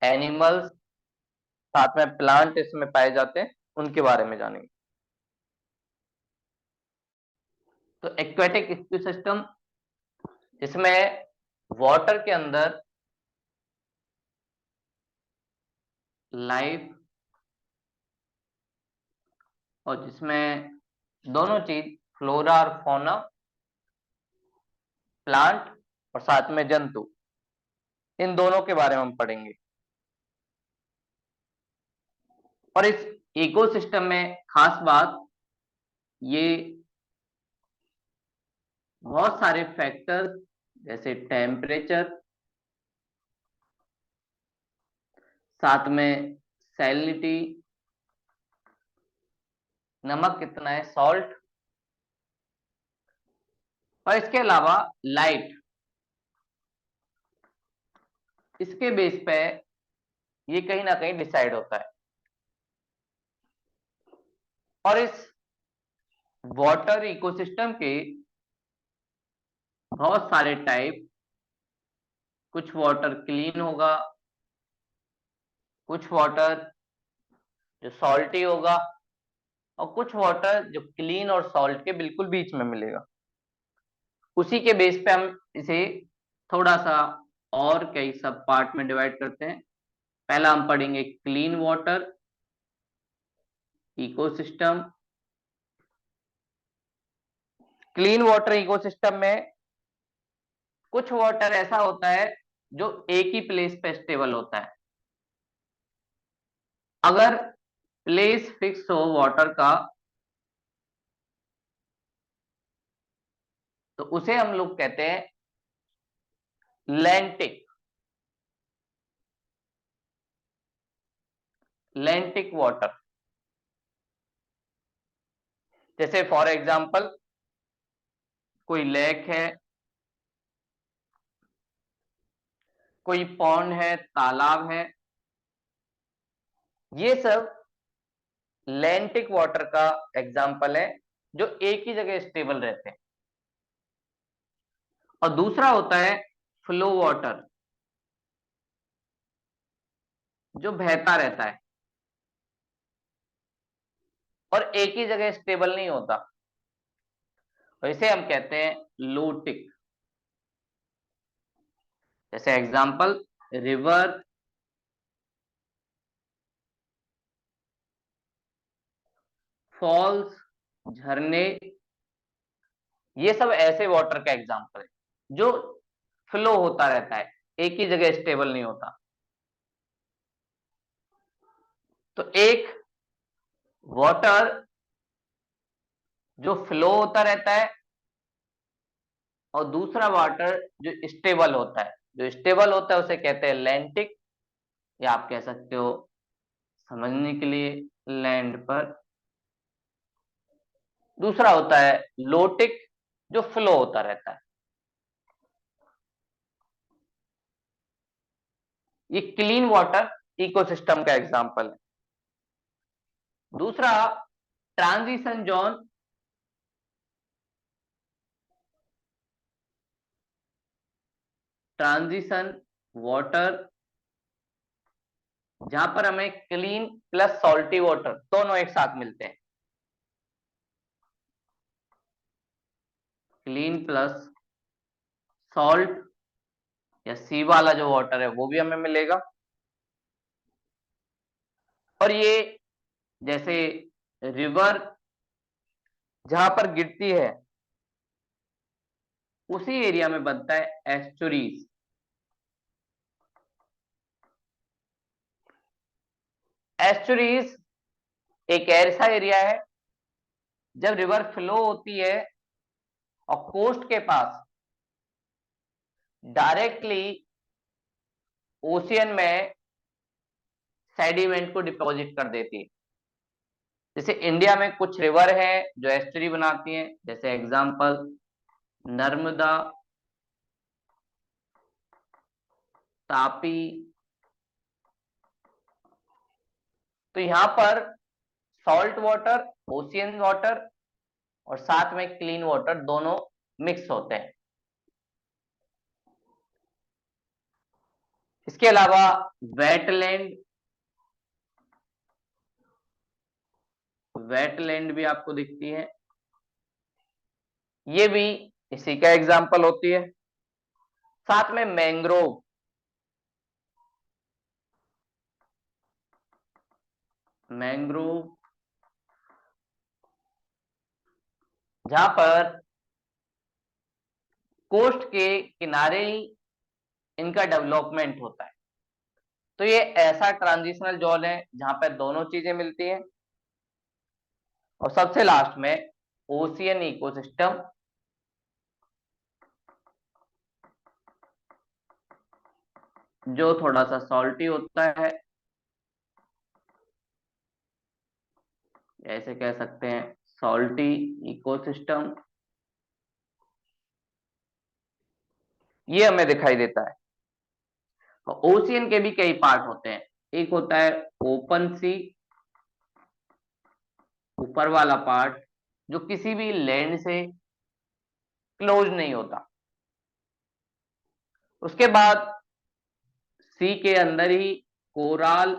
Animals, साथ में plant इसमें पाए जाते हैं, उनके बारे में जानेंगे। तो एक्वेटिक इकोसिस्टम, इसमें वाटर के अंदर लाइफ, और जिसमें दोनों चीज फ्लोरा और फौना, प्लांट और साथ में जंतु, इन दोनों के बारे में हम पढ़ेंगे। और इस इकोसिस्टम में खास बात, ये बहुत सारे फैक्टर्स जैसे टेम्परेचर, साथ में सैलिनिटी, नमक कितना है, सॉल्ट, और इसके अलावा लाइट, इसके बेस पे ये कहीं ना कहीं डिसाइड होता है। और इस वाटर इकोसिस्टम के बहुत सारे टाइप, कुछ वाटर क्लीन होगा, कुछ वाटर जो सॉल्टी होगा, और कुछ वाटर जो क्लीन और सॉल्ट के बिल्कुल बीच में मिलेगा। उसी के बेस पे हम इसे थोड़ा सा और कई सब पार्ट में डिवाइड करते हैं। पहला हम पढ़ेंगे clean water ecosystem. Clean water ecosystem में कुछ वाटर ऐसा होता है जो एक ही प्लेस पे स्टेबल होता है। अगर प्लेस फिक्स हो वाटर का, तो उसे हम लोग कहते हैं लैंटिक, लैंटिक वाटर। जैसे फॉर एग्जांपल कोई लेक है, कोई पॉन्ड है, तालाब है, ये सब लैंटिक वाटर का एग्जाम्पल है, जो एक ही जगह स्टेबल रहते हैं। और दूसरा होता है फ्लो वाटर, जो बहता रहता है और एक ही जगह स्टेबल नहीं होता, तो इसे हम कहते हैं लोटिक। जैसे एग्जाम्पल रिवर, फॉल्स, झरने, ये सब ऐसे वाटर का एग्जाम्पल है जो फ्लो होता रहता है, एक ही जगह स्टेबल नहीं होता। तो एक वाटर जो फ्लो होता रहता है, और दूसरा वाटर जो स्टेबल होता है, जो स्टेबल होता है उसे कहते हैं लैंटिक, या आप कह सकते हो समझने के लिए लैंड पर। दूसरा होता है लोटिक, जो फ्लो होता रहता है। ये क्लीन वाटर इकोसिस्टम का एग्जांपल है। दूसरा ट्रांजिशन जोन, ट्रांजिशन वाटर, जहां पर हमें क्लीन प्लस सॉल्टी वाटर दोनों एक साथ मिलते हैं। क्लीन प्लस सॉल्ट या सी वाला जो वाटर है वो भी हमें मिलेगा। और ये जैसे रिवर जहां पर गिरती है, उसी एरिया में बनता है एस्चुरीज। एस्चुरीज एक ऐसा एरिया है जब रिवर फ्लो होती है और कोस्ट के पास डायरेक्टली ओशियन में सेडिमेंट को डिपॉजिट कर देती है। जैसे इंडिया में कुछ रिवर है जो एस्चुरी बनाती हैं, जैसे एग्जांपल नर्मदा, तापी। तो यहां पर सॉल्ट वाटर, ओशियन वाटर और साथ में क्लीन वाटर दोनों मिक्स होते हैं। इसके अलावा वेटलैंड, वेटलैंड भी आपको दिखती है, ये भी इसी का एग्जाम्पल होती है। साथ में मैंग्रोव, मैंग्रोव जहां पर कोस्ट के किनारे ही इनका डेवलपमेंट होता है। तो ये ऐसा ट्रांजिशनल जोन है जहां पर दोनों चीजें मिलती हैं। और सबसे लास्ट में ओशियन इकोसिस्टम, जो थोड़ा सा सॉल्टी होता है, ऐसे कह सकते हैं सॉल्टी इकोसिस्टम, ये हमें दिखाई देता है। ओशियन के भी कई पार्ट होते हैं। एक होता है ओपन सी, ऊपर वाला पार्ट, जो किसी भी लैंड से क्लोज नहीं होता। उसके बाद सी के अंदर ही कोराल,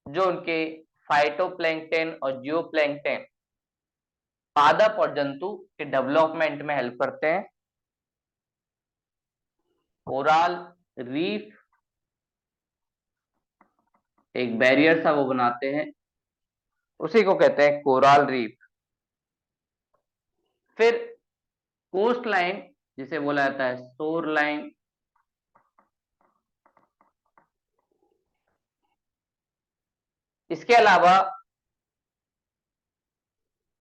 जो उनके फाइटोप्लैंक्टन और जियोप्लैंक्टन, पादप और जंतु के डेवलपमेंट में हेल्प करते हैं। कोराल रीफ एक बैरियर सा वो बनाते हैं, उसी को कहते हैं कोराल रीफ। फिर कोस्ट लाइन, जिसे बोला जाता है शोर लाइन, इसके अलावा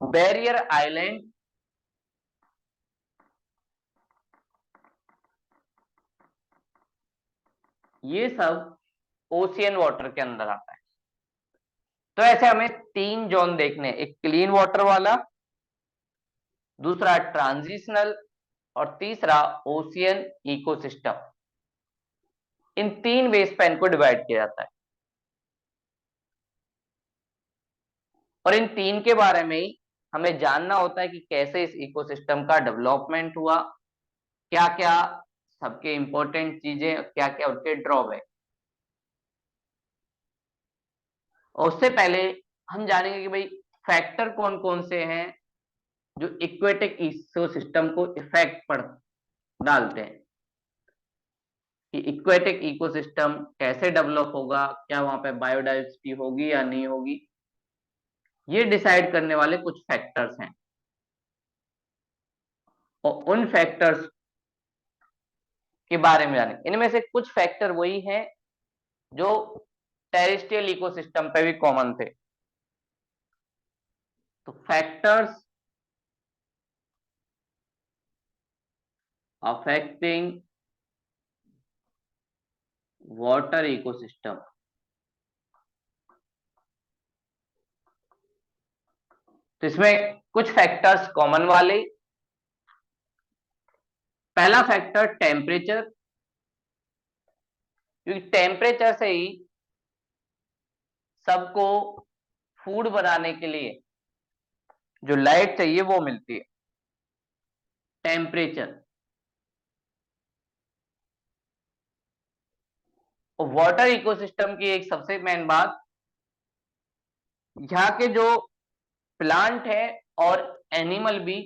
बैरियर आइलैंड, ये सब ओशियन वाटर के अंदर आता है। तो ऐसे हमें तीन जोन देखने हैं, एक क्लीन वाटर वाला, दूसरा ट्रांजिशनल, और तीसरा ओशियन इकोसिस्टम। इन तीन वेज पे इनको डिवाइड किया जाता है। और इन तीन के बारे में ही हमें जानना होता है कि कैसे इस इकोसिस्टम का डेवलपमेंट हुआ, क्या क्या सबके इंपॉर्टेंट चीजें, क्या क्या उनके ड्रॉबैक। और उससे पहले हम जानेंगे कि भाई फैक्टर कौन कौन से हैं जो इक्वेटिक इकोसिस्टम को इफेक्ट पड़ डालते हैं, कि इक्वेटिक इकोसिस्टम कैसे डेवलप होगा, क्या वहां पे बायोडाइवर्सिटी होगी या नहीं होगी। ये डिसाइड करने वाले कुछ फैक्टर्स हैं। और उन फैक्टर्स के बारे में जाने, इनमें से कुछ फैक्टर वही हैं जो टेरेस्ट्रियल इकोसिस्टम पे भी कॉमन थे। तो फैक्टर्स अफेक्टिंग वाटर इकोसिस्टम, तो इसमें कुछ फैक्टर्स कॉमन वाले। पहला फैक्टर टेम्परेचर, क्योंकि टेम्परेचर से ही सबको फूड बनाने के लिए जो लाइट चाहिए वो मिलती है। टेम्परेचर। और वाटर इकोसिस्टम की एक सबसे मेन बात, यहाँ के जो प्लांट है और एनिमल भी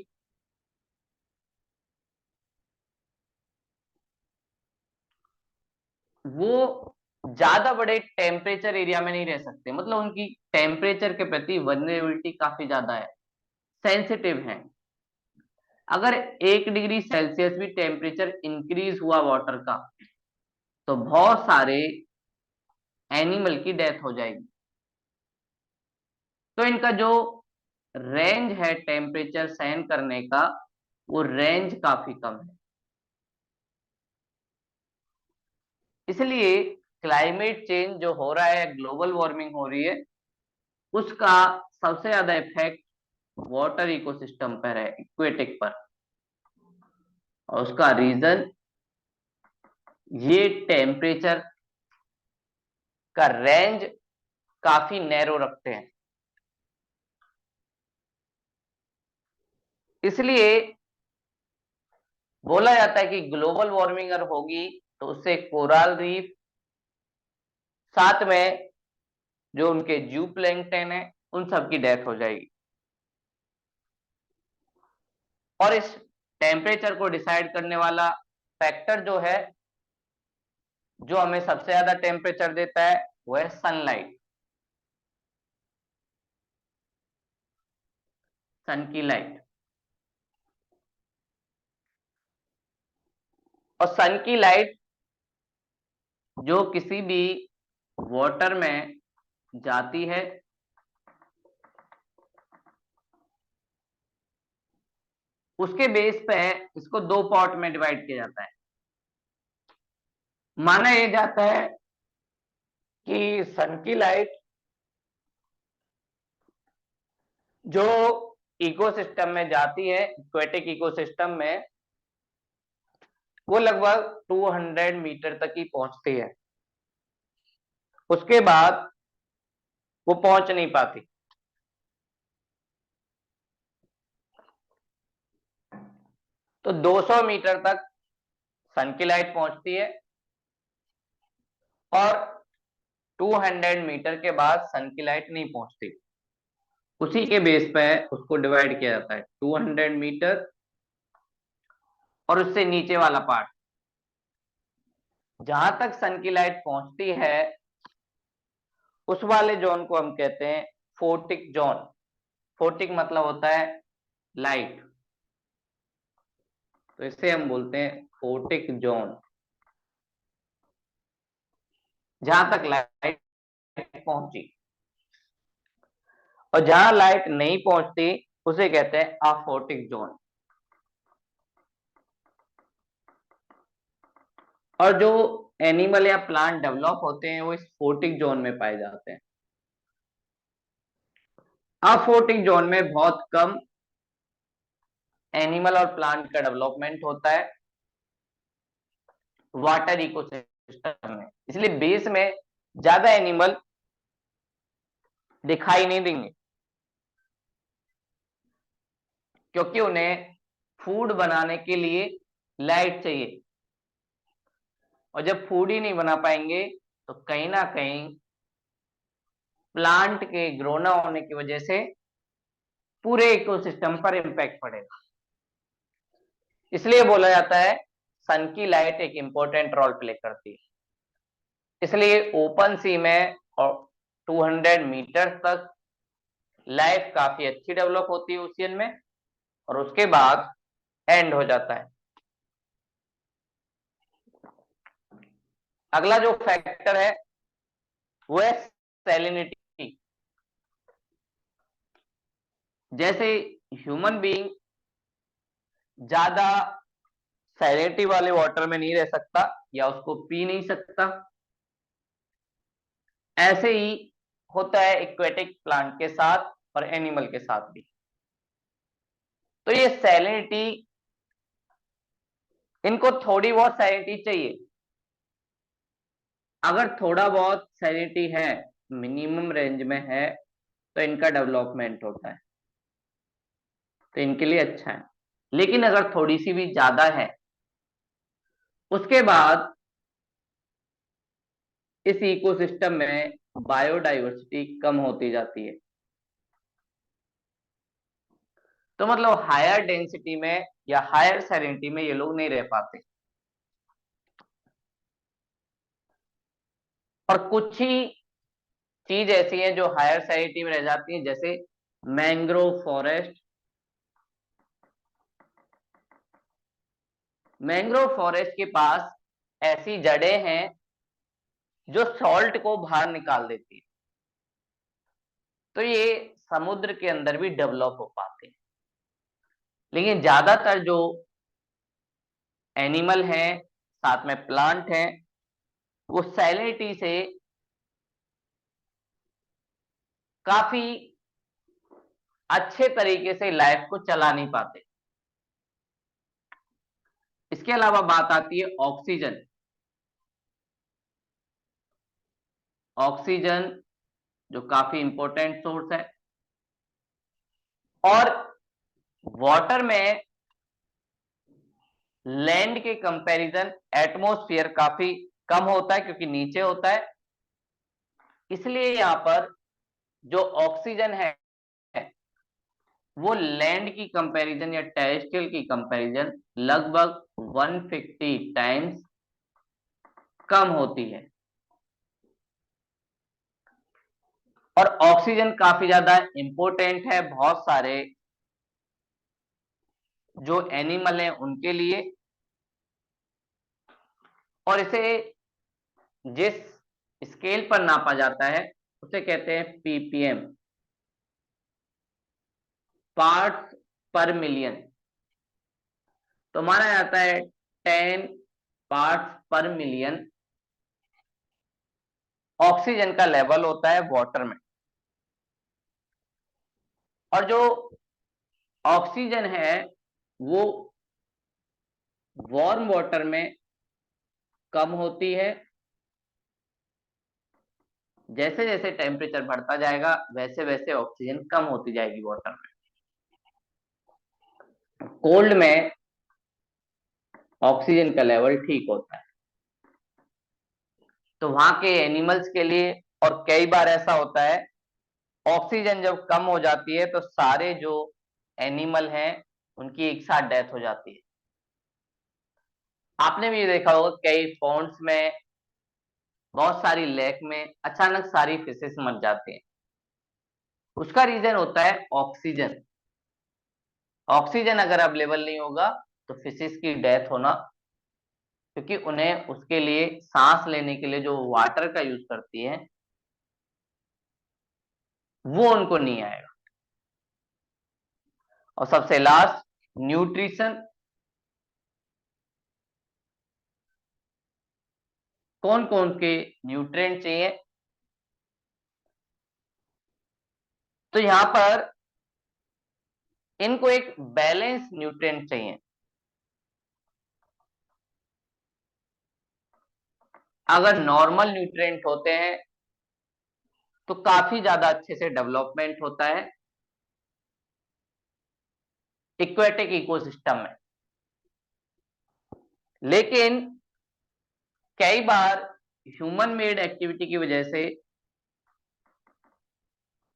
वो ज्यादा बड़े टेम्परेचर एरिया में नहीं रह सकते, मतलब उनकी टेम्परेचर के प्रति वल्नरेबिलिटी काफी ज्यादा है, सेंसिटिव है। अगर 1 डिग्री सेल्सियस भी टेम्परेचर इंक्रीज हुआ वाटर का, तो बहुत सारे एनिमल की डेथ हो जाएगी। तो इनका जो रेंज है टेम्परेचर सहन करने का, वो रेंज काफी कम है। इसलिए क्लाइमेट चेंज जो हो रहा है, ग्लोबल वार्मिंग हो रही है, उसका सबसे ज्यादा इफेक्ट वाटर इकोसिस्टम पर है, इक्वेटिक पर। और उसका रीजन ये टेम्परेचर का रेंज काफी नैरो रखते हैं। इसलिए बोला जाता है कि ग्लोबल वार्मिंग अगर होगी तो उससे कोरल रीफ, साथ में जो उनके जू प्लैंकटन है, उन सब की डेथ हो जाएगी। और इस टेम्परेचर को डिसाइड करने वाला फैक्टर जो है, जो हमें सबसे ज्यादा टेम्परेचर देता है, वो है सनलाइट, सन की लाइट। और सन की लाइट जो किसी भी वाटर में जाती है, उसके बेस पे इसको दो पार्ट में डिवाइड किया जाता है। माना यह जाता है कि सन की लाइट जो इकोसिस्टम में जाती है, एक्वेटिक इकोसिस्टम में, वो लगभग 200 मीटर तक ही पहुंचती है, उसके बाद वो पहुंच नहीं पाती। तो 200 मीटर तक सन की लाइट पहुंचती है, और 200 मीटर के बाद सन की लाइट नहीं पहुंचती। उसी के बेस पे उसको डिवाइड किया जाता है, 200 मीटर और उससे नीचे वाला पार्ट। जहां तक सन की लाइट पहुंचती है, उस वाले जोन को हम कहते हैं फोटिक जोन। फोटिक मतलब होता है लाइट, तो इसे हम बोलते हैं फोटिक जोन, जहां तक लाइट पहुंची। और जहां लाइट नहीं पहुंचती उसे कहते हैं अफोटिक जोन। और जो एनिमल या प्लांट डेवलप होते हैं वो इस फोटिक जोन में पाए जाते हैं। अफोटिक जोन में बहुत कम एनिमल और प्लांट का डेवलपमेंट होता है वाटर इकोसिस्टम में, इसलिए बेस में ज्यादा एनिमल दिखाई नहीं देंगे, क्योंकि उन्हें फूड बनाने के लिए लाइट चाहिए। और जब फूड ही नहीं बना पाएंगे तो कहीं ना कहीं प्लांट के ग्रो ना होने की वजह से पूरे इकोसिस्टम पर इंपैक्ट पड़ेगा। इसलिए बोला जाता है सन की लाइट एक इंपॉर्टेंट रोल प्ले करती है। इसलिए ओपन सी में और 200 मीटर तक लाइफ काफी अच्छी डेवलप होती है ओशियन में, और उसके बाद एंड हो जाता है। अगला जो फैक्टर है वो है सैलिनिटी। जैसे ह्यूमन बीइंग ज्यादा सैलिनिटी वाले वाटर में नहीं रह सकता या उसको पी नहीं सकता, ऐसे ही होता है एक्वेटिक प्लांट के साथ और एनिमल के साथ भी। तो ये सैलिनिटी, इनको थोड़ी बहुत सैलिनिटी चाहिए। अगर थोड़ा बहुत सैलिनिटी है, मिनिमम रेंज में है, तो इनका डेवलपमेंट होता है, तो इनके लिए अच्छा है। लेकिन अगर थोड़ी सी भी ज्यादा है, उसके बाद इस इकोसिस्टम में बायोडाइवर्सिटी कम होती जाती है। तो मतलब हायर डेंसिटी में या हायर सैलिनिटी में ये लोग नहीं रह पाते। और कुछ ही चीज ऐसी है जो हायर सैलिनिटी में रह जाती है, जैसे मैंग्रोव फॉरेस्ट। मैंग्रोव फॉरेस्ट के पास ऐसी जड़ें हैं जो सॉल्ट को बाहर निकाल देती है, तो ये समुद्र के अंदर भी डेवलप हो पाते हैं। लेकिन ज्यादातर जो एनिमल हैं, साथ में प्लांट हैं, वो सैलिनिटी से काफी अच्छे तरीके से लाइफ को चला नहीं पाते। इसके अलावा बात आती है ऑक्सीजन। ऑक्सीजन जो काफी इंपॉर्टेंट सोर्स है, और वाटर में लैंड के कंपैरिजन एटमॉस्फेयर काफी कम होता है क्योंकि नीचे होता है, इसलिए यहाँ पर जो ऑक्सीजन है वो लैंड की कंपैरिजन या टेरेस्ट्रियल की कंपैरिजन लगभग 150 टाइम्स कम होती है। और ऑक्सीजन काफी ज्यादा इंपॉर्टेंट है बहुत सारे जो एनिमल हैं उनके लिए, और इसे जिस स्केल पर नापा जाता है उसे कहते हैं पीपीएम, पार्ट्स पर मिलियन। तो माना जाता है 10 पार्ट्स पर मिलियन ऑक्सीजन का लेवल होता है वाटर में। और जो ऑक्सीजन है वो वार्म वाटर में कम होती है, जैसे जैसे टेम्परेचर बढ़ता जाएगा वैसे वैसे ऑक्सीजन कम होती जाएगी वाटर में। कोल्ड में ऑक्सीजन का लेवल ठीक होता है। तो वहां के एनिमल्स के लिए, और कई बार ऐसा होता है ऑक्सीजन जब कम हो जाती है तो सारे जो एनिमल हैं उनकी एक साथ डेथ हो जाती है। आपने भी ये देखा होगा कई पॉन्ड्स में, बहुत सारी लेक में अचानक सारी फिशेस मर जाती हैं। उसका रीजन होता है ऑक्सीजन। ऑक्सीजन अगर अवेलेबल नहीं होगा तो फिशेस की डेथ होना, क्योंकि उन्हें उसके लिए सांस लेने के लिए जो वाटर का यूज करती है वो उनको नहीं आएगा। और सबसे लास्ट न्यूट्रिशन। कौन कौन के न्यूट्रिएंट चाहिए, तो यहां पर इनको एक बैलेंस न्यूट्रिएंट चाहिए। अगर नॉर्मल न्यूट्रिएंट होते हैं तो काफी ज्यादा अच्छे से डेवलपमेंट होता है इक्वेटिक इकोसिस्टम में। लेकिन कई बार ह्यूमन मेड एक्टिविटी की वजह से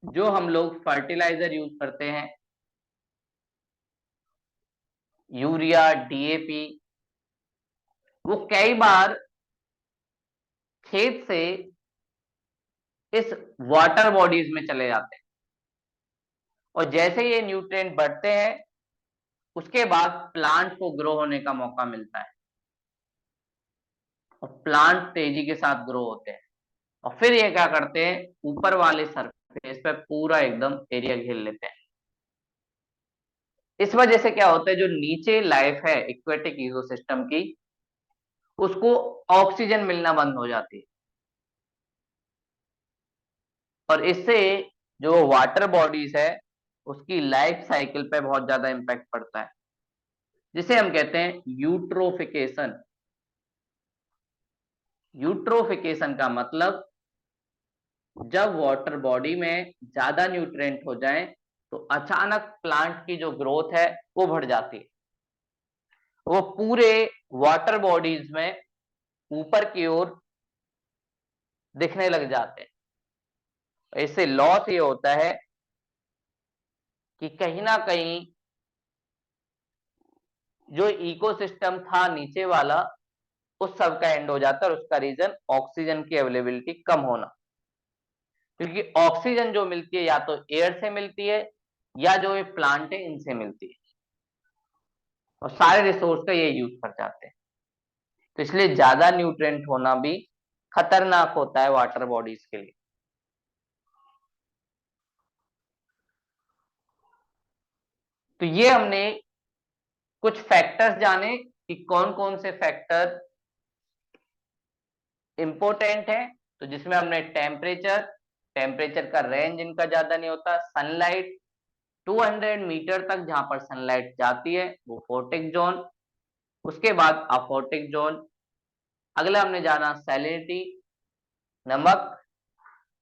जो हम लोग फर्टिलाइजर यूज करते हैं, यूरिया, डीएपी, वो कई बार खेत से इस वाटर बॉडीज में चले जाते हैं। और जैसे ये न्यूट्रिएंट बढ़ते हैं उसके बाद प्लांट को ग्रो होने का मौका मिलता है और प्लांट तेजी के साथ ग्रो होते हैं। और फिर ये क्या करते हैं, ऊपर वाले सरफेस पे पूरा एकदम एरिया घेर लेते हैं। इस वजह से क्या होता है, जो नीचे लाइफ है एक्वेटिक इकोसिस्टम की, उसको ऑक्सीजन मिलना बंद हो जाती है। और इससे जो वाटर बॉडीज है उसकी लाइफ साइकिल पे बहुत ज्यादा इम्पैक्ट पड़ता है, जिसे हम कहते हैं यूट्रोफिकेशन। यूट्रोफिकेशन का मतलब जब वाटर बॉडी में ज्यादा न्यूट्रिएंट हो जाए तो अचानक प्लांट की जो ग्रोथ है वो बढ़ जाती है, वो पूरे वाटर बॉडीज में ऊपर की ओर दिखने लग जाते हैं। इससे लॉस ये होता है कि कहीं ना कहीं जो इकोसिस्टम था नीचे वाला उस सब का एंड हो जाता है, और उसका रीजन ऑक्सीजन की अवेलेबिलिटी कम होना। क्योंकि ऑक्सीजन जो मिलती है या तो एयर से मिलती है या जो ये प्लांट है इनसे मिलती है, और सारे रिसोर्स का ये यूज कर जाते हैं। तो इसलिए ज्यादा न्यूट्रिएंट होना भी खतरनाक होता है वाटर बॉडीज के लिए। तो ये हमने कुछ फैक्टर्स जाने कि कौन कौन से फैक्टर इंपॉर्टेंट है। तो जिसमें हमने टेम्परेचर, टेम्परेचर का रेंज इनका ज्यादा नहीं होता, सनलाइट 200 मीटर तक जहां पर सनलाइट जाती है वो फोटिक जोन, उसके बाद अफोटिक जोन, अगला हमने जाना सैलिनिटी, नमक,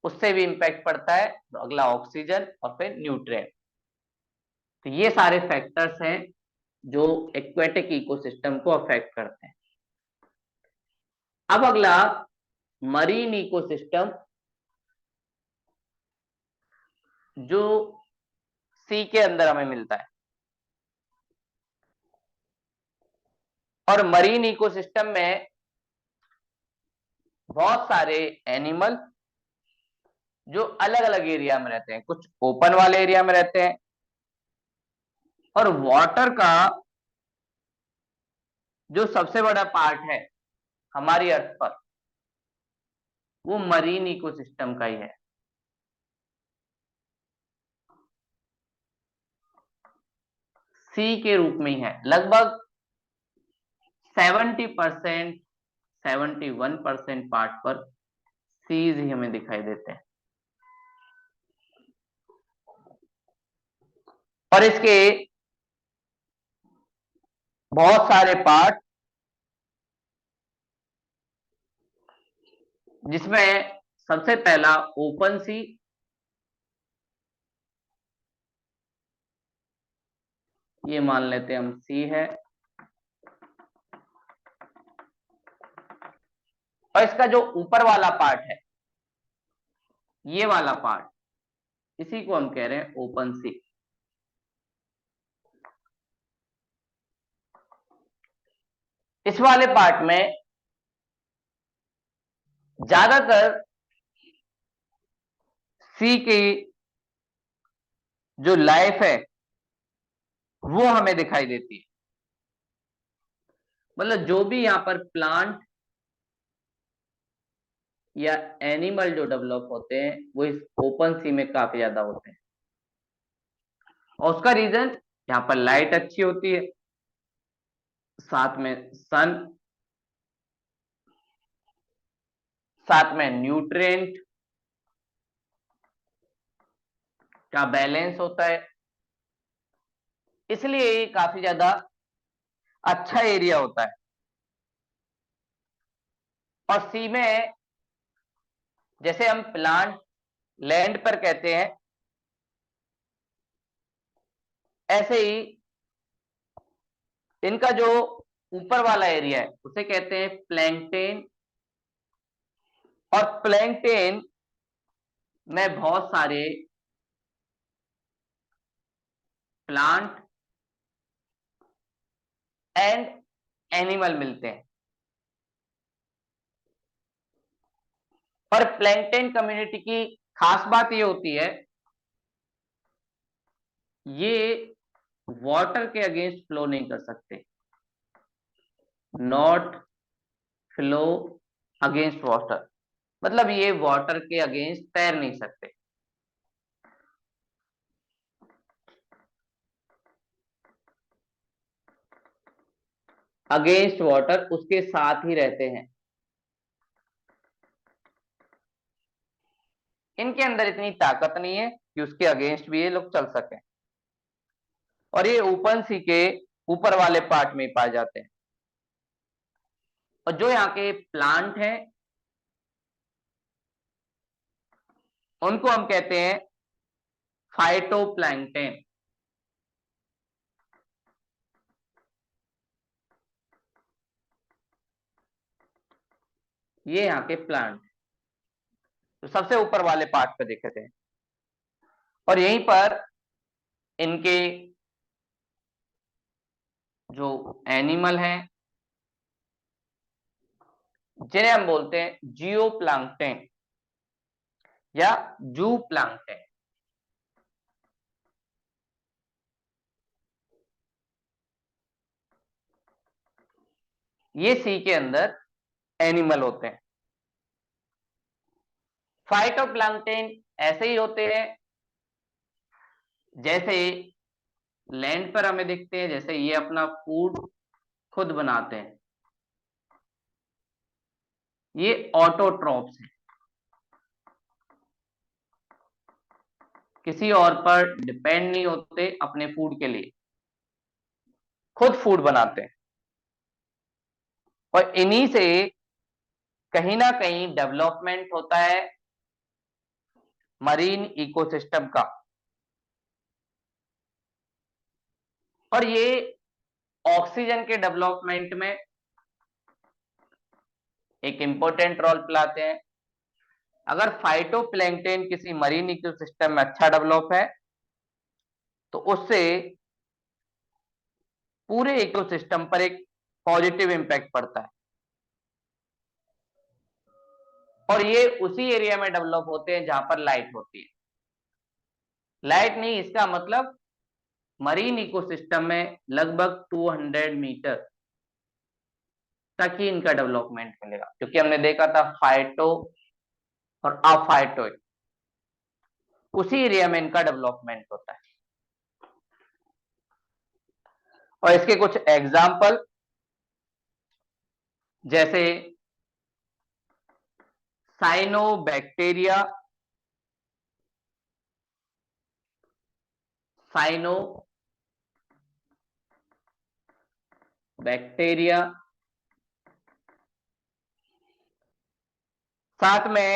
उससे भी इंपैक्ट पड़ता है, तो अगला ऑक्सीजन और फिर न्यूट्रिएंट। तो ये सारे फैक्टर्स हैं जो एक्वेटिक इकोसिस्टम को अफेक्ट करते हैं। अब अगला मरीन इकोसिस्टम, जो सी के अंदर हमें मिलता है। और मरीन इकोसिस्टम में बहुत सारे एनिमल जो अलग अलग एरिया में रहते हैं, कुछ ओपन वाले एरिया में रहते हैं, और वाटर का जो सबसे बड़ा पार्ट है हमारी अर्थ पर, वो मरीन इकोसिस्टम का ही है। सी के रूप में ही है। लगभग 70%, 71% पार्ट पर सीज ही हमें दिखाई देते हैं। और इसके बहुत सारे पार्ट, जिसमें सबसे पहला ओपन सी, ये मान लेते हैं हम सी है। और इसका जो ऊपर वाला पार्ट है, ये वाला पार्ट, इसी को हम कह रहे हैं ओपन सी। इस वाले पार्ट में ज्यादातर सी की जो लाइफ है वो हमें दिखाई देती है। मतलब जो भी यहां पर प्लांट या एनिमल जो डेवलप होते हैं वो इस ओपन सी में काफी ज्यादा होते हैं। और उसका रीजन, यहाँ पर लाइट अच्छी होती है, साथ में सन, साथ में न्यूट्रिएंट का बैलेंस होता है, इसलिए ये काफी ज्यादा अच्छा एरिया होता है। और सी में जैसे हम प्लांट लैंड पर कहते हैं, ऐसे ही इनका जो ऊपर वाला एरिया है उसे कहते हैं प्लैंकटन। और प्लैंकटन में बहुत सारे प्लांट एंड एनिमल मिलते हैं। और प्लैंकटन कम्युनिटी की खास बात ये होती है, ये वाटर के अगेंस्ट फ्लो नहीं कर सकते। नॉट फ्लो अगेंस्ट वाटर, मतलब ये वाटर के अगेंस्ट तैर नहीं सकते। अगेंस्ट वाटर उसके साथ ही रहते हैं। इनके अंदर इतनी ताकत नहीं है कि उसके अगेंस्ट भी ये लोग चल सके। और ये ओपन सी के ऊपर वाले पार्ट में पाए जाते हैं। और जो यहाँ के प्लांट हैं उनको हम कहते हैं फाइटोप्लैंक्टन। ये यहाँ के प्लांट तो सबसे ऊपर वाले पार्ट पे देखे थे। और यहीं पर इनके जो एनिमल हैं, जिन्हें हम बोलते हैं जियो प्लांक्टन या जू प्लांक्टन, ये सी के अंदर एनिमल होते हैं। फाइटोप्लैंक्टन ऐसे ही होते हैं जैसे लैंड पर हमें दिखते हैं, जैसे ये अपना फूड खुद बनाते हैं, ये ऑटोट्रॉप्स हैं, किसी और पर डिपेंड नहीं होते अपने फूड के लिए, खुद फूड बनाते हैं। और इन्हीं से कहीं ना कहीं डेवलपमेंट होता है मरीन इकोसिस्टम का। और ये ऑक्सीजन के डेवलपमेंट में एक इंपॉर्टेंट रोल प्लाते हैं। अगर फाइटोप्लैंक्टन किसी मरीन इकोसिस्टम में अच्छा डेवलप है तो उससे पूरे इकोसिस्टम पर एक पॉजिटिव इंपैक्ट पड़ता है, और ये उसी एरिया में डेवलप होते हैं जहां पर लाइट होती है। लाइट नहीं, इसका मतलब मरीन इकोसिस्टम में लगभग 200 मीटर तक ही इनका डेवलपमेंट मिलेगा, क्योंकि हमने देखा था फाइटो और अफाइटो, उसी एरिया में इनका डेवलपमेंट होता है। और इसके कुछ एग्जाम्पल जैसे साइनोबैक्टीरिया, साइनोबैक्टीरिया, साथ में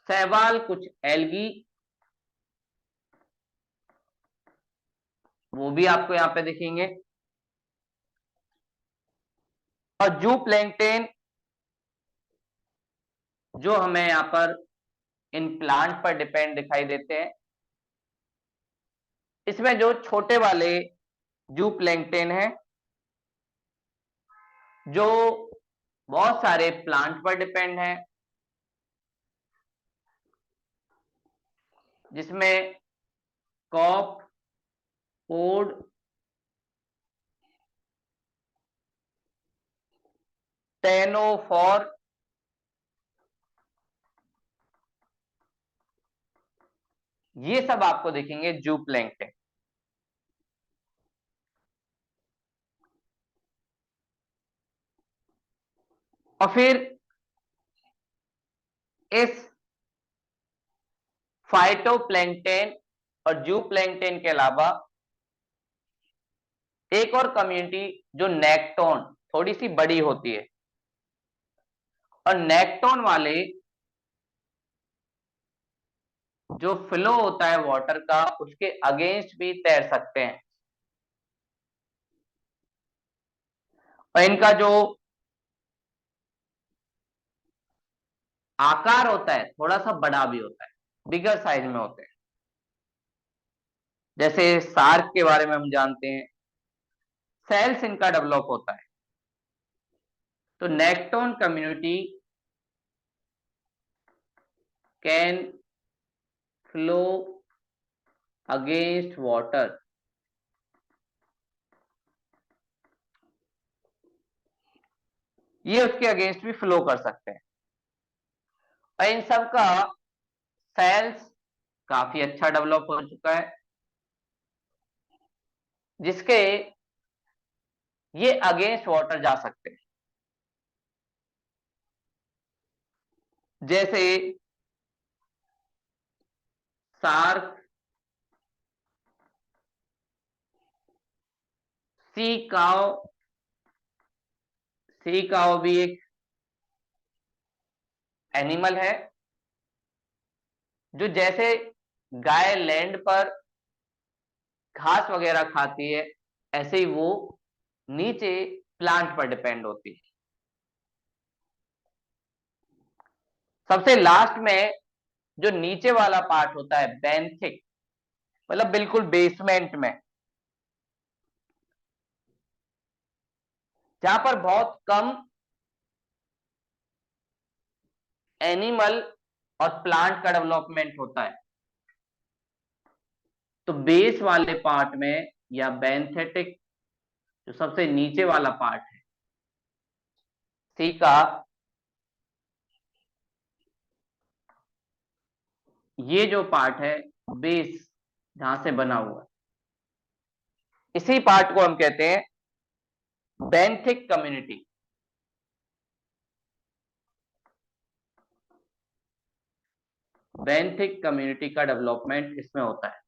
सैवाल कुछ एल्गी, वो भी आपको यहां पे दिखेंगे, और जू प्लैंकटन जो हमें यहां पर इन प्लांट पर डिपेंड दिखाई देते हैं। इसमें जो छोटे वाले जू प्लैंकटन है जो बहुत सारे प्लांट पर डिपेंड है, जिसमें कॉप, पोड, टेनोफॉर, ये सब आपको दिखेंगे जू प्लैंकटन। और फिर इस फाइटोप्लैंकटन और जू प्लैंकटन के अलावा एक और कम्युनिटी जो नेक्टोन, थोड़ी सी बड़ी होती है, और नेक्टोन वाले जो फ्लो होता है वाटर का उसके अगेंस्ट भी तैर सकते हैं, और इनका जो आकार होता है थोड़ा सा बड़ा भी होता है, बिगर साइज में होते हैं। जैसे शार्क के बारे में हम जानते हैं, सेल्स इनका डेवलप होता है। तो nekton community can flow against water, ये उसके अगेंस्ट भी फ्लो कर सकते हैं, और इन सब का सेल्स काफी अच्छा डेवलप हो चुका है, जिसके ये अगेंस्ट वाटर जा सकते हैं। जैसे शार्क, सी काव, सी काव भी एक एनिमल है जो जैसे गाय लैंड पर घास वगैरह खाती है, ऐसे ही वो नीचे प्लांट पर डिपेंड होती है। सबसे लास्ट में जो नीचे वाला पार्ट होता है बेंथिक, मतलब बिल्कुल बेसमेंट में, जहां पर बहुत कम एनिमल और प्लांट का डेवलपमेंट होता है, तो बेस वाले पार्ट में या बेंथेटिक जो सबसे नीचे वाला पार्ट है सी का, ये जो पार्ट है बेस जहां से बना हुआ है, इसी पार्ट को हम कहते हैं बेंथिक कम्युनिटी। बेंथिक कम्युनिटी का डेवलपमेंट इसमें होता है।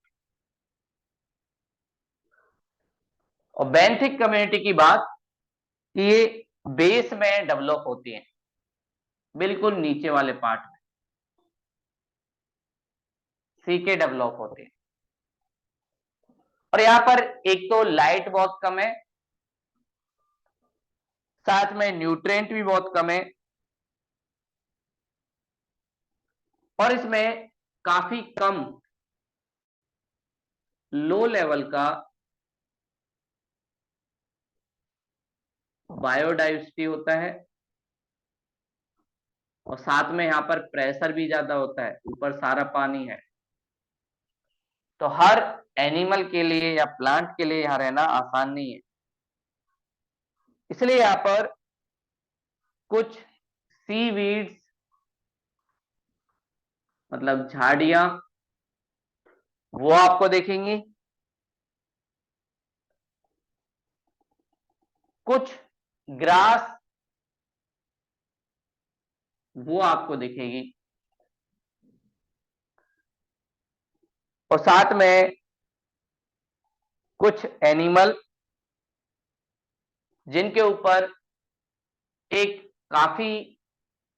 और बेंथिक कम्युनिटी की बात, ये बेस में डेवलप होती है, बिल्कुल नीचे वाले पार्ट में सी के डेवलप होते हैं। और यहाँ पर एक तो लाइट बहुत कम है, साथ में न्यूट्रिएंट भी बहुत कम है, और इसमें काफी कम लो लेवल का बायोडाइवर्सिटी होता है, और साथ में यहाँ पर प्रेशर भी ज्यादा होता है, ऊपर सारा पानी है। तो हर एनिमल के लिए या प्लांट के लिए यहाँ रहना आसान नहीं है। इसलिए यहाँ पर कुछ सीवीड्स मतलब झाड़ियां वो आपको देखेंगी, कुछ ग्रास वो आपको दिखेगी, और साथ में कुछ एनिमल जिनके ऊपर एक काफी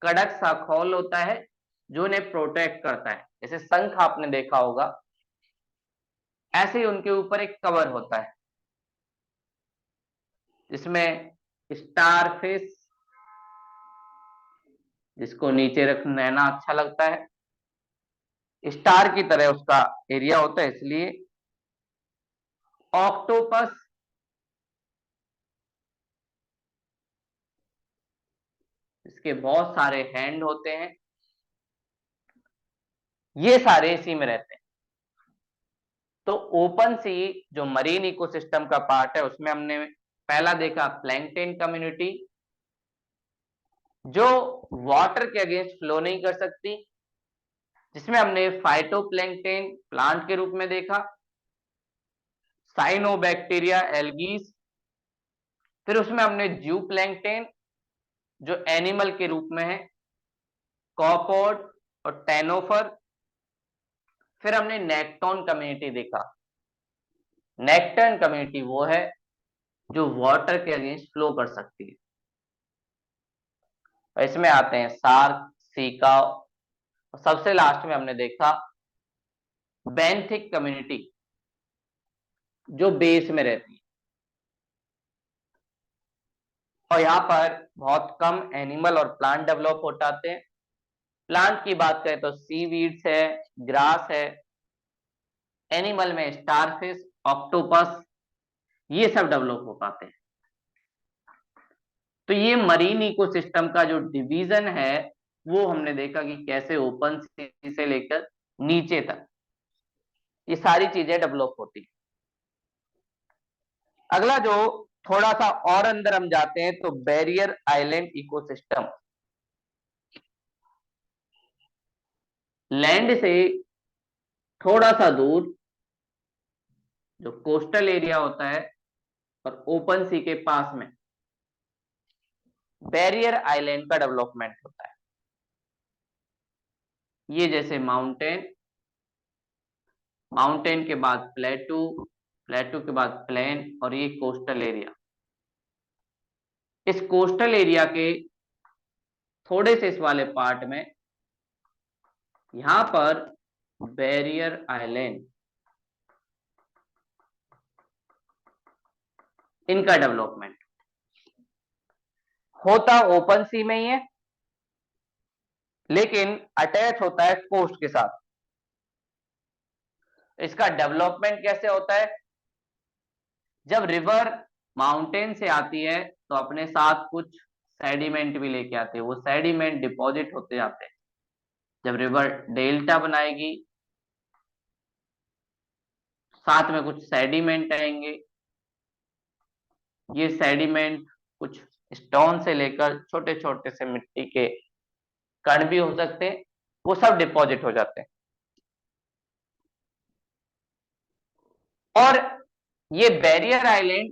कड़क सा खोल होता है जो उन्हें प्रोटेक्ट करता है। जैसे शंख आपने देखा होगा, ऐसे ही उनके ऊपर एक कवर होता है जिसमें स्टारफिश, जिसको नीचे रख रहना अच्छा लगता है, स्टार की तरह उसका एरिया होता है, इसलिए ऑक्टोपस, इसके बहुत सारे हैंड होते हैं, ये सारे इसी में रहते हैं। तो ओपन सी जो मरीन इकोसिस्टम का पार्ट है, उसमें हमने पहला देखा प्लैंकटन कम्युनिटी, जो वाटर के अगेंस्ट फ्लो नहीं कर सकती, जिसमें हमने फाइटोप्लैंकटन प्लांट के रूप में देखा, साइनोबैक्टीरिया एल्गीज, फिर उसमें हमने जू प्लैंकटन जो एनिमल के रूप में है, कॉपॉड और टेनोफर, फिर हमने नेक्टोन कम्युनिटी देखा। नेक्टन कम्युनिटी वो है जो वाटर के अगेंस्ट फ्लो कर सकती है। और इसमें आते हैं शार्क, सीका, और सबसे लास्ट में हमने देखा बेंथिक कम्युनिटी जो बेस में रहती है। और यहाँ पर बहुत कम एनिमल और प्लांट डेवलप हो जाते हैं। प्लांट की बात करें तो सीवीड्स है, ग्रास है, एनिमल में स्टारफिश, ऑक्टोपस, ये सब डेवलप हो पाते हैं। तो ये मरीन इकोसिस्टम का जो डिवीजन है वो हमने देखा कि कैसे ओपन सी से लेकर नीचे तक ये सारी चीजें डेवलप होती है। अगला जो थोड़ा सा और अंदर हम जाते हैं तो बैरियर आइलैंड इकोसिस्टम, लैंड से थोड़ा सा दूर जो कोस्टल एरिया होता है और ओपन सी के पास में बैरियर आइलैंड का डेवलपमेंट होता है। ये जैसे माउंटेन, माउंटेन के बाद प्लेटू, प्लेटू के बाद प्लेन, और ये कोस्टल एरिया। इस कोस्टल एरिया के थोड़े से इस वाले पार्ट में यहां पर बैरियर आइलैंड, इनका डेवलपमेंट होता ओपन सी में ही है, लेकिन अटैच होता है कोस्ट के साथ। इसका डेवलपमेंट कैसे होता है? जब रिवर माउंटेन से आती है तो अपने साथ कुछ सेडिमेंट भी लेके आते हैं, वो सेडिमेंट डिपॉजिट होते जाते हैं। जब रिवर डेल्टा बनाएगी, साथ में कुछ सेडिमेंट आएंगे, ये सेडिमेंट कुछ स्टोन से लेकर छोटे छोटे से मिट्टी के कण भी हो सकते हैं, वो सब डिपॉजिट हो जाते हैं। और ये बैरियर आइलैंड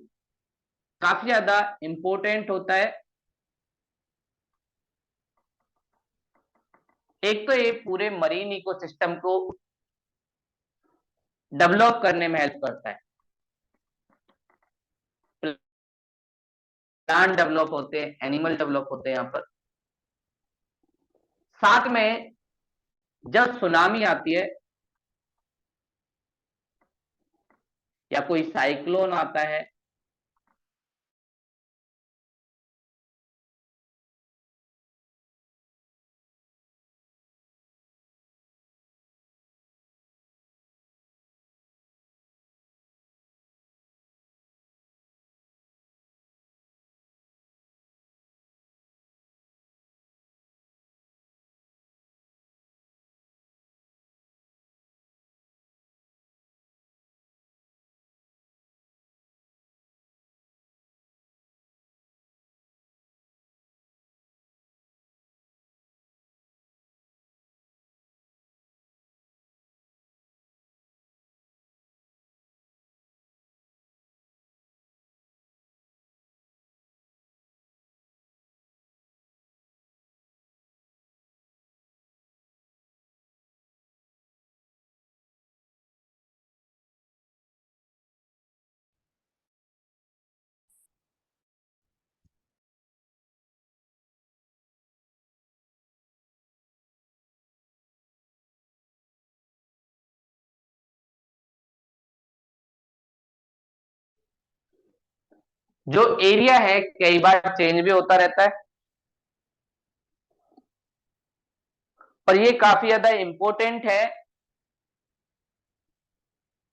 काफी ज्यादा इंपॉर्टेंट होता है। एक तो ये पूरे मरीन इकोसिस्टम को डेवलप करने में हेल्प करता है, प्लांट डेवलप होते हैं, एनिमल डेवलप होते हैं यहाँ पर। साथ में जब सुनामी आती है या कोई साइक्लोन आता है, जो एरिया है कई बार चेंज भी होता रहता है, और ये काफी ज्यादा इंपॉर्टेंट है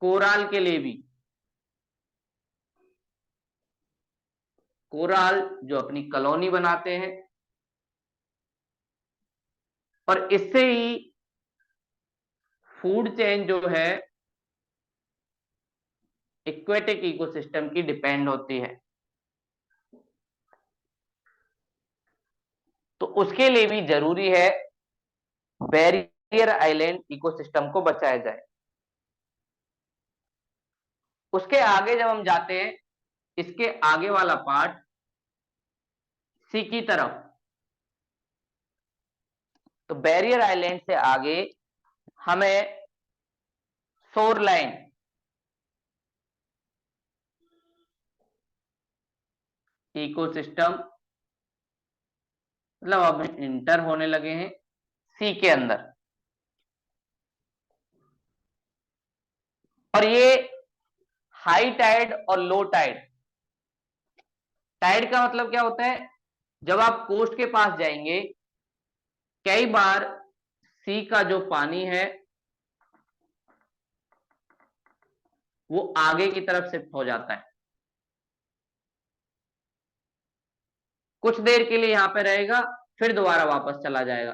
कोराल के लिए भी। कोराल जो अपनी कॉलोनी बनाते हैं, और इससे ही फूड चेन जो है एक्वेटिक इकोसिस्टम की डिपेंड होती है, तो उसके लिए भी जरूरी है बैरियर आइलैंड इकोसिस्टम को बचाया जाए। उसके आगे जब हम जाते हैं, इसके आगे वाला पार्ट सी की तरफ, तो बैरियर आइलैंड से आगे हमें शोर लाइन, इकोसिस्टम, मतलब अब इंटर होने लगे हैं सी के अंदर, और ये हाई टाइड और लो टाइड। टाइड का मतलब क्या होता है, जब आप कोस्ट के पास जाएंगे, कई बार सी का जो पानी है वो आगे की तरफ शिफ्ट हो जाता है, कुछ देर के लिए यहां पे रहेगा, फिर दोबारा वापस चला जाएगा।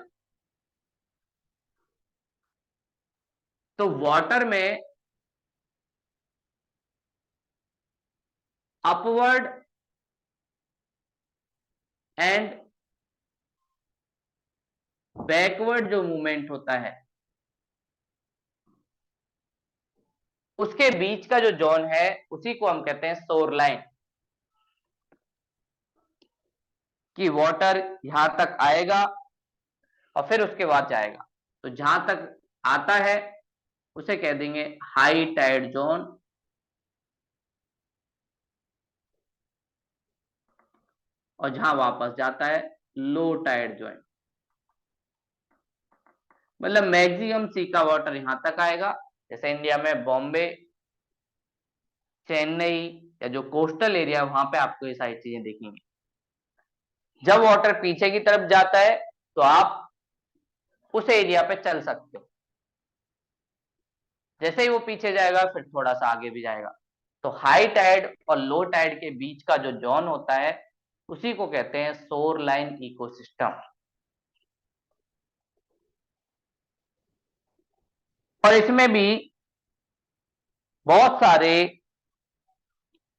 तो वाटर में अपवर्ड एंड बैकवर्ड जो मूवमेंट होता है, उसके बीच का जो जोन है उसी को हम कहते हैं शोर लाइन, कि वाटर यहां तक आएगा और फिर उसके बाद जाएगा। तो जहां तक आता है उसे कह देंगे हाई टाइड जोन, और जहां वापस जाता है लो टाइड जोन। मतलब मैक्सिमम सी का वाटर यहां तक आएगा, जैसे इंडिया में बॉम्बे, चेन्नई या जो कोस्टल एरिया वहां पे आपको ये सारी चीजें देखेंगे। जब वाटर पीछे की तरफ जाता है तो आप उस एरिया पे चल सकते हो, जैसे ही वो पीछे जाएगा फिर थोड़ा सा आगे भी जाएगा। तो हाई टाइड और लो टाइड के बीच का जो जोन होता है उसी को कहते हैं शोर लाइन इकोसिस्टम। और इसमें भी बहुत सारे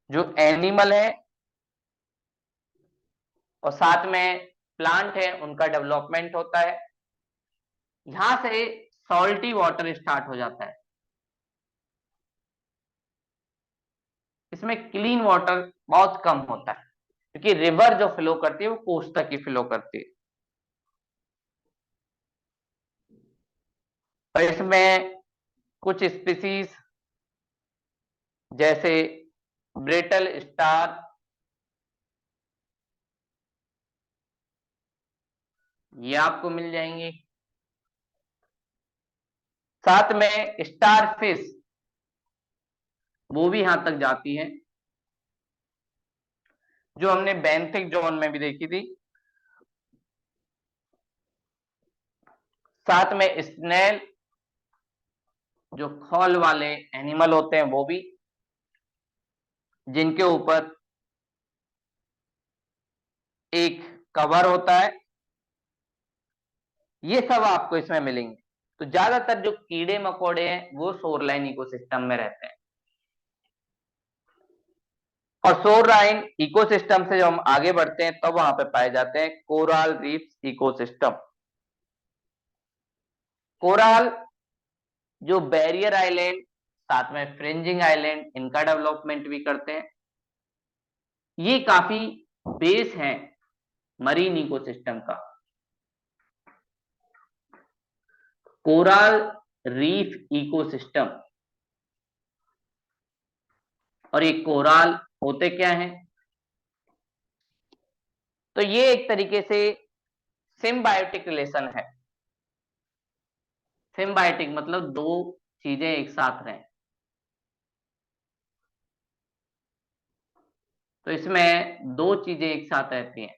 जो एनिमल है और साथ में प्लांट है उनका डेवलपमेंट होता है। यहां से सॉल्टी वाटर स्टार्ट हो जाता है, इसमें क्लीन वाटर बहुत कम होता है, क्योंकि रिवर जो फ्लो करती है वो कोस्ट तक ही फ्लो करती है। और इसमें कुछ स्पीसीज जैसे ब्रेटल स्टार, ये आपको मिल जाएंगे। साथ में स्टार फिश, वो भी यहां तक जाती है, जो हमने बेंथिक जोन में भी देखी थी। साथ में स्नेल, जो खौल वाले एनिमल होते हैं वो भी, जिनके ऊपर एक कवर होता है, ये सब आपको इसमें मिलेंगे। तो ज्यादातर जो कीड़े मकोड़े हैं वो शोरलाइन इकोसिस्टम में रहते हैं। और शोरलाइन इकोसिस्टम से जब हम आगे बढ़ते हैं तब वहां पे पाए जाते हैं कोरल रीफ इकोसिस्टम। कोरल जो बैरियर आइलैंड, साथ में फ्रिंजिंग आइलैंड, इनका डेवलपमेंट भी करते हैं। ये काफी बेस है मरीन इकोसिस्टम का। कोरल रीफ इकोसिस्टम, और ये कोरल होते क्या हैं? तो ये एक तरीके से सिम्बायोटिक रिलेशन है। सिम्बायोटिक मतलब दो चीजें एक साथ रहें। तो इसमें दो चीजें एक साथ रहती हैं,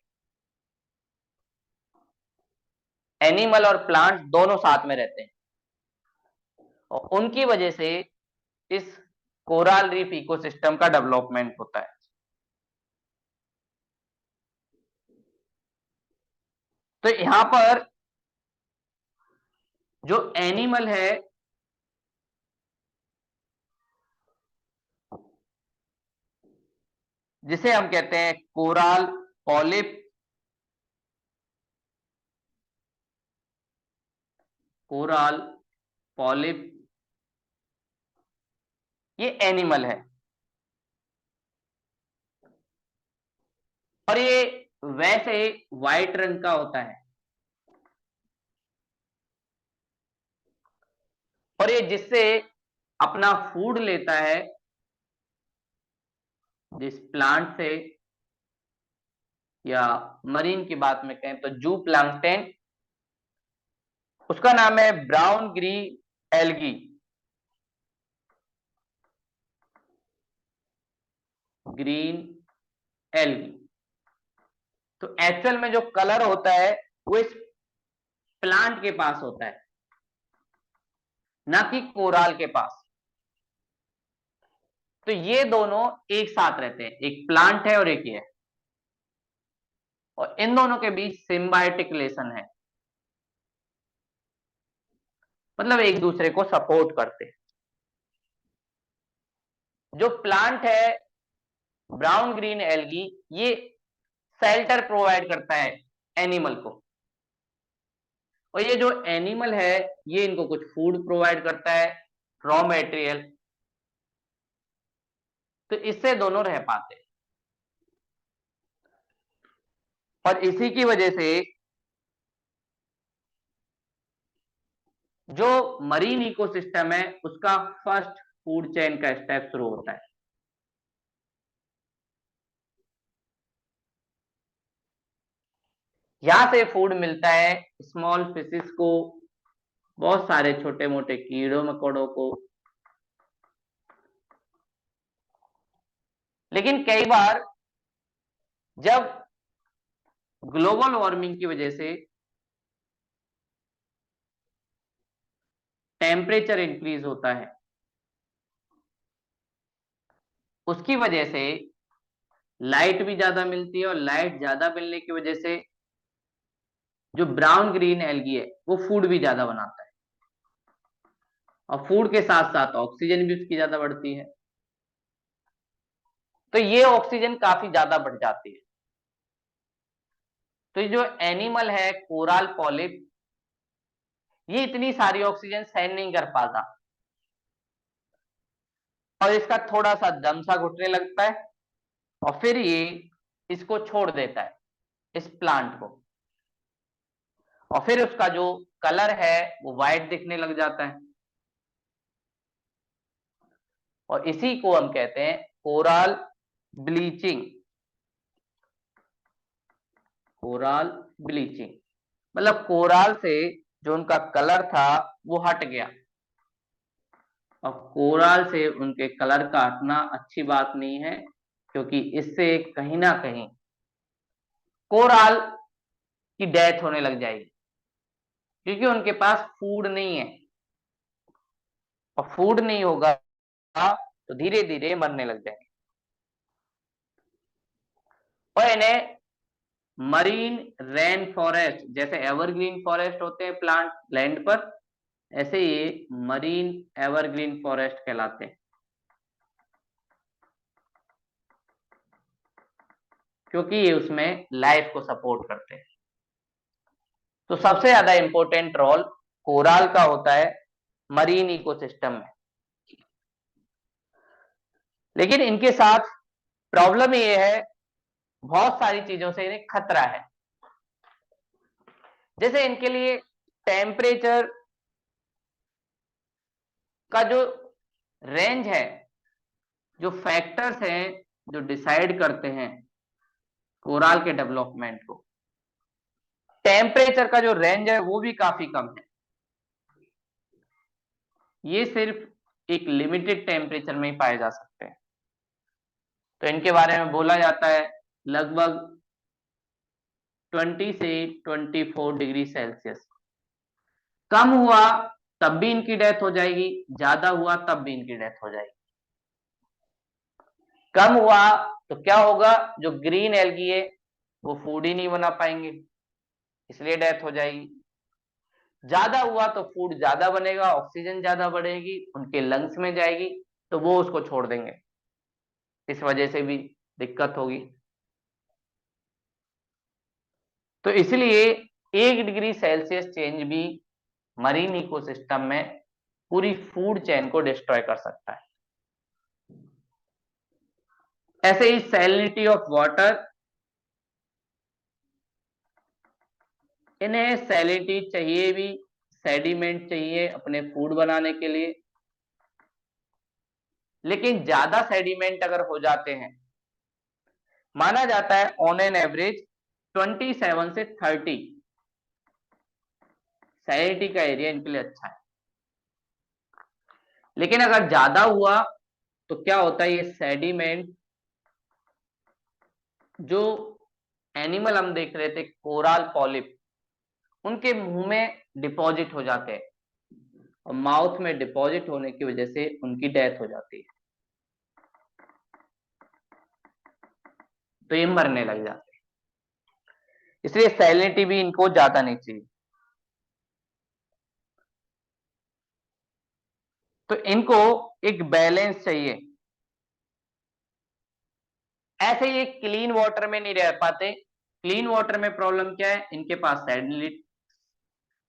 एनिमल और प्लांट दोनों साथ में रहते हैं, और उनकी वजह से इस कोरल रीफ इकोसिस्टम का डेवलपमेंट होता है। तो यहां पर जो एनिमल है, जिसे हम कहते हैं कोरल पॉलिप, कोरल पॉलिप ये एनिमल है। और ये वैसे व्हाइट रंग का होता है, और ये जिससे अपना फूड लेता है, जिस प्लांट से, या मरीन की बात में कहें तो जू प्लांक्टन, उसका नाम है brown green algae. Green algae. तो एक्चुअल में जो कलर होता है वो इस प्लांट के पास होता है, ना कि कोराल के पास। तो ये दोनों एक साथ रहते हैं, एक प्लांट है और एक ये है, और इन दोनों के बीच सिम्बायोटिक रिलेशन है, मतलब एक दूसरे को सपोर्ट करते हैं। जो प्लांट है ब्राउन ग्रीन एल्गी, ये शेल्टर प्रोवाइड करता है एनिमल को, और ये जो एनिमल है ये इनको कुछ फूड प्रोवाइड करता है, रॉ मटेरियल। तो इससे दोनों रह पाते हैं, और इसी की वजह से जो मरीन इकोसिस्टम है उसका फर्स्ट फूड चेन का स्टेप शुरू होता है। यहां से फूड मिलता है स्मॉल फिशेस को, बहुत सारे छोटे मोटे कीड़ों मकोड़ों को। लेकिन कई बार जब ग्लोबल वार्मिंग की वजह से टेम्परेचर इंक्रीज होता है, उसकी वजह से लाइट भी ज्यादा मिलती है, और लाइट ज्यादा मिलने की वजह से जो ब्राउन ग्रीन एल्गी है वो फूड भी ज्यादा बनाता है, और फूड के साथ साथ ऑक्सीजन भी उसकी ज्यादा बढ़ती है। तो ये ऑक्सीजन काफी ज्यादा बढ़ जाती है। तो ये जो एनिमल है कोरल पॉलिप, ये इतनी सारी ऑक्सीजन सहन नहीं कर पाता, और इसका थोड़ा सा दम सा घुटने लगता है, और फिर ये इसको छोड़ देता है, इस प्लांट को, और फिर उसका जो कलर है वो व्हाइट दिखने लग जाता है, और इसी को हम कहते हैं कोरल ब्लीचिंग। कोरल ब्लीचिंग मतलब कोरल से जो उनका कलर था वो हट गया, और कोराल से उनके कलर का हटना अच्छी बात नहीं है, क्योंकि इससे कहीं ना कहीं कोराल की डेथ होने लग जाएगी, क्योंकि उनके पास फूड नहीं है, और फूड नहीं होगा तो धीरे धीरे मरने लग जाएंगे। और इन्हें मरीन रेन फॉरेस्ट, जैसे एवरग्रीन फॉरेस्ट होते हैं प्लांट लैंड पर, ऐसे ये मरीन एवरग्रीन फॉरेस्ट कहलाते हैं, क्योंकि ये उसमें लाइफ को सपोर्ट करते हैं। तो सबसे ज्यादा इंपॉर्टेंट रोल कोराल का होता है मरीन इकोसिस्टम में। लेकिन इनके साथ प्रॉब्लम ये है, बहुत सारी चीजों से इन्हें खतरा है। जैसे इनके लिए टेम्परेचर का जो रेंज है, जो फैक्टर्स हैं जो डिसाइड करते हैं कोराल के डेवलपमेंट को, टेम्परेचर का जो रेंज है वो भी काफी कम है। ये सिर्फ एक लिमिटेड टेम्परेचर में ही पाए जा सकते हैं। तो इनके बारे में बोला जाता है लगभग 20 से 24 डिग्री सेल्सियस। कम हुआ तब भी इनकी डेथ हो जाएगी, ज्यादा हुआ तब भी इनकी डेथ हो जाएगी। कम हुआ तो क्या होगा, जो ग्रीन एल्गी है वो फूड ही नहीं बना पाएंगे, इसलिए डेथ हो जाएगी। ज्यादा हुआ तो फूड ज्यादा बनेगा, ऑक्सीजन ज्यादा बढ़ेगी, उनके लंग्स में जाएगी, तो वो उसको छोड़ देंगे, इस वजह से भी दिक्कत होगी। तो इसलिए 1 डिग्री सेल्सियस चेंज भी मरीन इकोसिस्टम में पूरी फूड चेन को डिस्ट्रॉय कर सकता है। ऐसे ही सैलिनिटी ऑफ वाटर, इन्हें सैलिनिटी चाहिए भी, सेडिमेंट चाहिए अपने फूड बनाने के लिए, लेकिन ज्यादा सेडिमेंट अगर हो जाते हैं, माना जाता है ऑन एन एवरेज 27 से 30 सैलिनिटी का एरिया इनके लिए अच्छा है। लेकिन अगर ज्यादा हुआ तो क्या होता है, ये सेडिमेंट जो एनिमल हम देख रहे थे कोराल पॉलिप, उनके मुंह में डिपॉजिट हो जाते हैं, और माउथ में डिपॉजिट होने की वजह से उनकी डेथ हो जाती है, तो ये मरने लग जाते हैं। इसलिए सैलिनिटी भी इनको ज्यादा नहीं चाहिए। तो इनको एक बैलेंस चाहिए। ऐसे ये क्लीन वाटर में नहीं रह पाते। क्लीन वाटर में प्रॉब्लम क्या है, इनके पास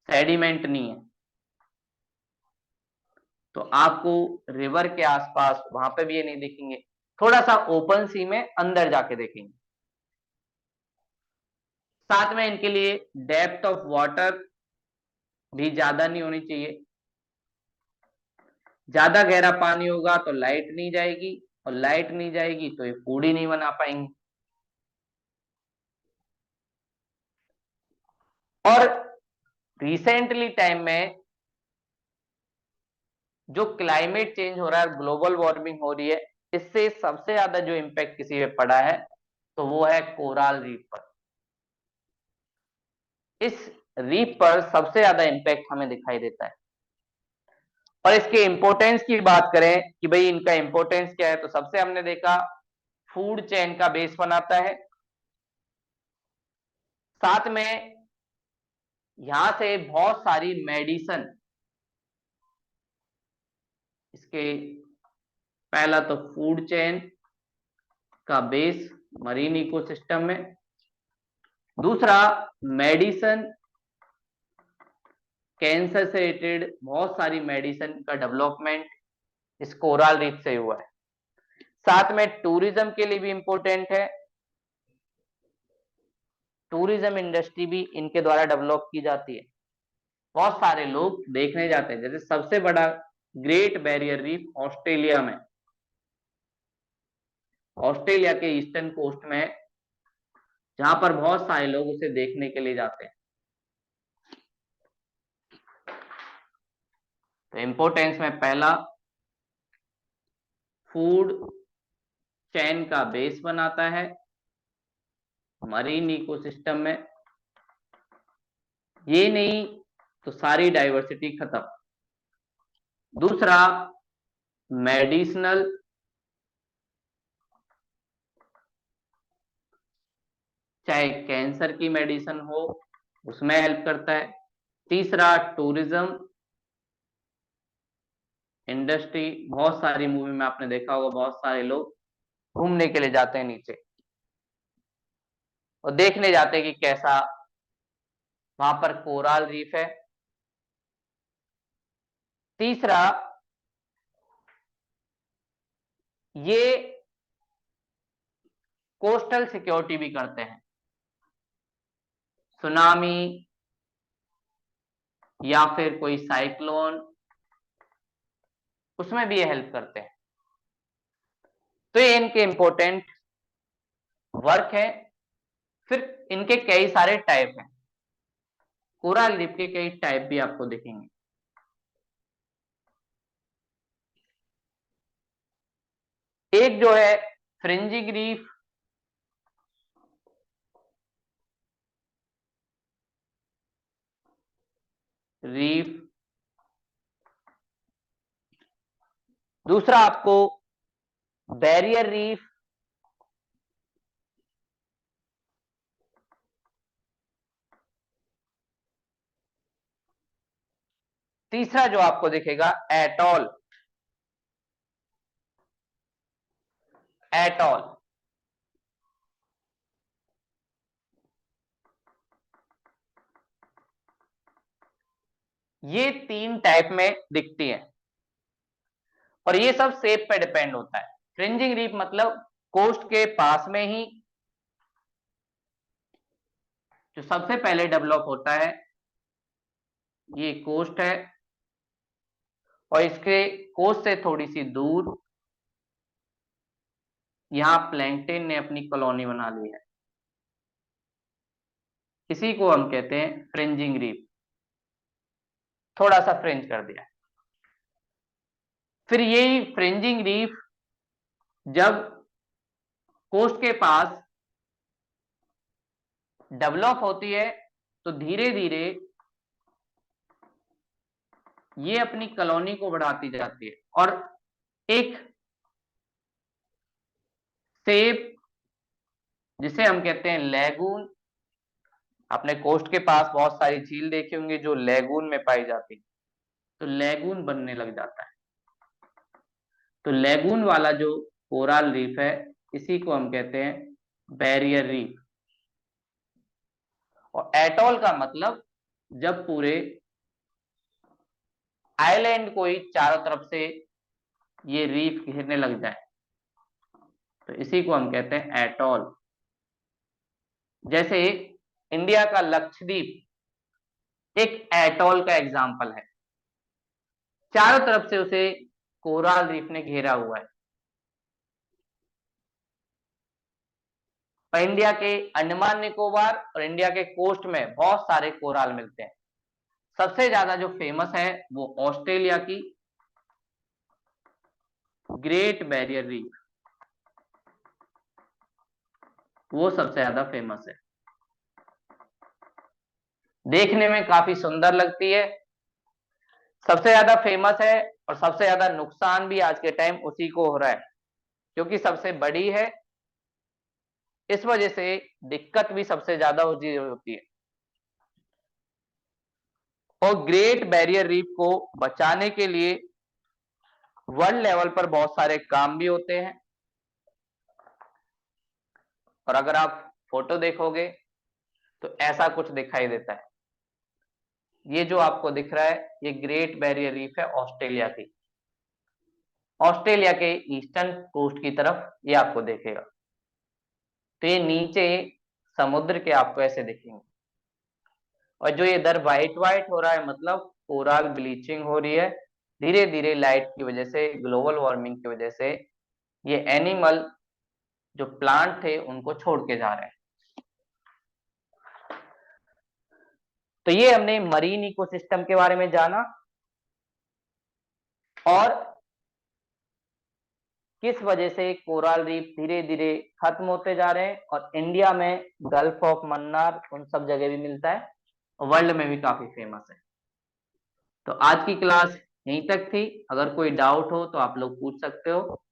सेडिमेंट नहीं है, तो आपको रिवर के आसपास वहां पे भी ये नहीं देखेंगे, थोड़ा सा ओपन सी में अंदर जाके देखेंगे। साथ में इनके लिए डेप्थ ऑफ वाटर भी ज्यादा नहीं होनी चाहिए। ज्यादा गहरा पानी होगा तो लाइट नहीं जाएगी, और लाइट नहीं जाएगी तो ये फूड ही नहीं बना पाएंगे। और रिसेंटली टाइम में जो क्लाइमेट चेंज हो रहा है, ग्लोबल वार्मिंग हो रही है, इससे सबसे ज्यादा जो इम्पैक्ट किसी पे पड़ा है तो वो है कोराल रीफ पर। इस रीफ पर सबसे ज्यादा इम्पैक्ट हमें दिखाई देता है। और इसके इंपॉर्टेंस की बात करें कि भाई इनका इंपॉर्टेंस क्या है, तो सबसे हमने देखा फूड चेन का बेस बनाता है। साथ में यहां से बहुत सारी मेडिसिन, इसके पहला तो फूड चेन का बेस मरीन इकोसिस्टम में, दूसरा मेडिसिन, कैंसर से रिलेटेड बहुत सारी मेडिसिन का डेवलपमेंट इस कोरल रीफ से हुआ है। साथ में टूरिज्म के लिए भी इंपॉर्टेंट है, टूरिज्म इंडस्ट्री भी इनके द्वारा डेवलप की जाती है, बहुत सारे लोग देखने जाते हैं। जैसे सबसे बड़ा ग्रेट बैरियर रीफ ऑस्ट्रेलिया में, ऑस्ट्रेलिया के ईस्टर्न कोस्ट में, जहां पर बहुत सारे लोग उसे देखने के लिए जाते हैं। तो इंपॉर्टेंस में पहला फूड चेन का बेस बनाता है मरीन इकोसिस्टम में। ये नहीं तो सारी डाइवर्सिटी खत्म। दूसरा, मेडिसिनल, चाहे कैंसर की मेडिसिन हो उसमें हेल्प करता है। तीसरा, टूरिज्म इंडस्ट्री, बहुत सारी मूवी में आपने देखा होगा बहुत सारे लोग घूमने के लिए जाते हैं नीचे और देखने जाते हैं कि कैसा वहां पर कोराल रीफ है। तीसरा, ये कोस्टल सिक्योरिटी भी करते हैं, सुनामी या फिर कोई साइक्लोन, उसमें भी ये हेल्प करते हैं। तो ये इनके इंपॉर्टेंट वर्क है। फिर इनके कई सारे टाइप हैं, कोरल रीफ के कई टाइप भी आपको दिखेंगे। एक जो है फ्रिंजिंग रीफ, रीफ। दूसरा आपको बैरियर रीफ, तीसरा जो आपको दिखेगा एटॉल, एटॉल। ये तीन टाइप में दिखती है और ये सब शेप पे डिपेंड होता है। फ्रिंजिंग रीफ मतलब कोस्ट के पास में ही जो सबसे पहले डेवलप होता है, ये कोस्ट है और इसके कोस्ट से थोड़ी सी दूर यहां प्लैंकटन ने अपनी कॉलोनी बना ली है। इसी को हम कहते हैं फ्रिंजिंग रीफ, थोड़ा सा फ्रिंज कर दिया। फिर यही फ्रिंजिंग रीफ जब कोस्ट के पास डेवलप होती है तो धीरे धीरे ये अपनी कॉलोनी को बढ़ाती जाती है और एक शेप जिसे हम कहते हैं लैगून, आपने कोस्ट के पास बहुत सारी झील देखी होंगी जो लैगून में पाई जाती, तो लैगून बनने लग जाता है। तो लैगून वाला जो कोरल रीफ है इसी को हम कहते हैं बैरियर रीफ। और एटॉल का मतलब जब पूरे आइलैंड को ही चारों तरफ से ये रीफ घिरने लग जाए तो इसी को हम कहते हैं एटॉल। जैसे इंडिया का लक्षद्वीप एक एटॉल का एग्जाम्पल है, चारों तरफ से उसे कोरल रीफ ने घेरा हुआ है। और इंडिया के अंडमान निकोबार और इंडिया के कोस्ट में बहुत सारे कोराल मिलते हैं। सबसे ज्यादा जो फेमस है वो ऑस्ट्रेलिया की ग्रेट बैरियर रीफ, वो सबसे ज्यादा फेमस है, देखने में काफी सुंदर लगती है, सबसे ज्यादा फेमस है। और सबसे ज्यादा नुकसान भी आज के टाइम उसी को हो रहा है क्योंकि सबसे बड़ी है, इस वजह से दिक्कत भी सबसे ज्यादा होती है। और ग्रेट बैरियर रीफ को बचाने के लिए वर्ल्ड लेवल पर बहुत सारे काम भी होते हैं। और अगर आप फोटो देखोगे तो ऐसा कुछ दिखाई देता है। ये जो आपको दिख रहा है ये ग्रेट बैरियर रीफ है ऑस्ट्रेलिया की, ऑस्ट्रेलिया के ईस्टर्न कोस्ट की तरफ ये आपको देखेगा। तो ये नीचे समुद्र के आपको ऐसे दिखेंगे और जो ये इधर व्हाइट व्हाइट हो रहा है मतलब कोरल ब्लीचिंग हो रही है धीरे धीरे लाइट की वजह से, ग्लोबल वार्मिंग की वजह से। ये एनिमल जो प्लांट थे उनको छोड़ के जा रहे हैं। तो ये हमने मरीन इकोसिस्टम के बारे में जाना। और किस वजह से कोरल रीफ धीरे धीरे खत्म होते जा रहे हैं, और इंडिया में गल्फ ऑफ मन्नार उन सब जगह भी मिलता है, वर्ल्ड में भी काफी फेमस है। तो आज की क्लास यहीं तक थी। अगर कोई डाउट हो तो आप लोग पूछ सकते हो।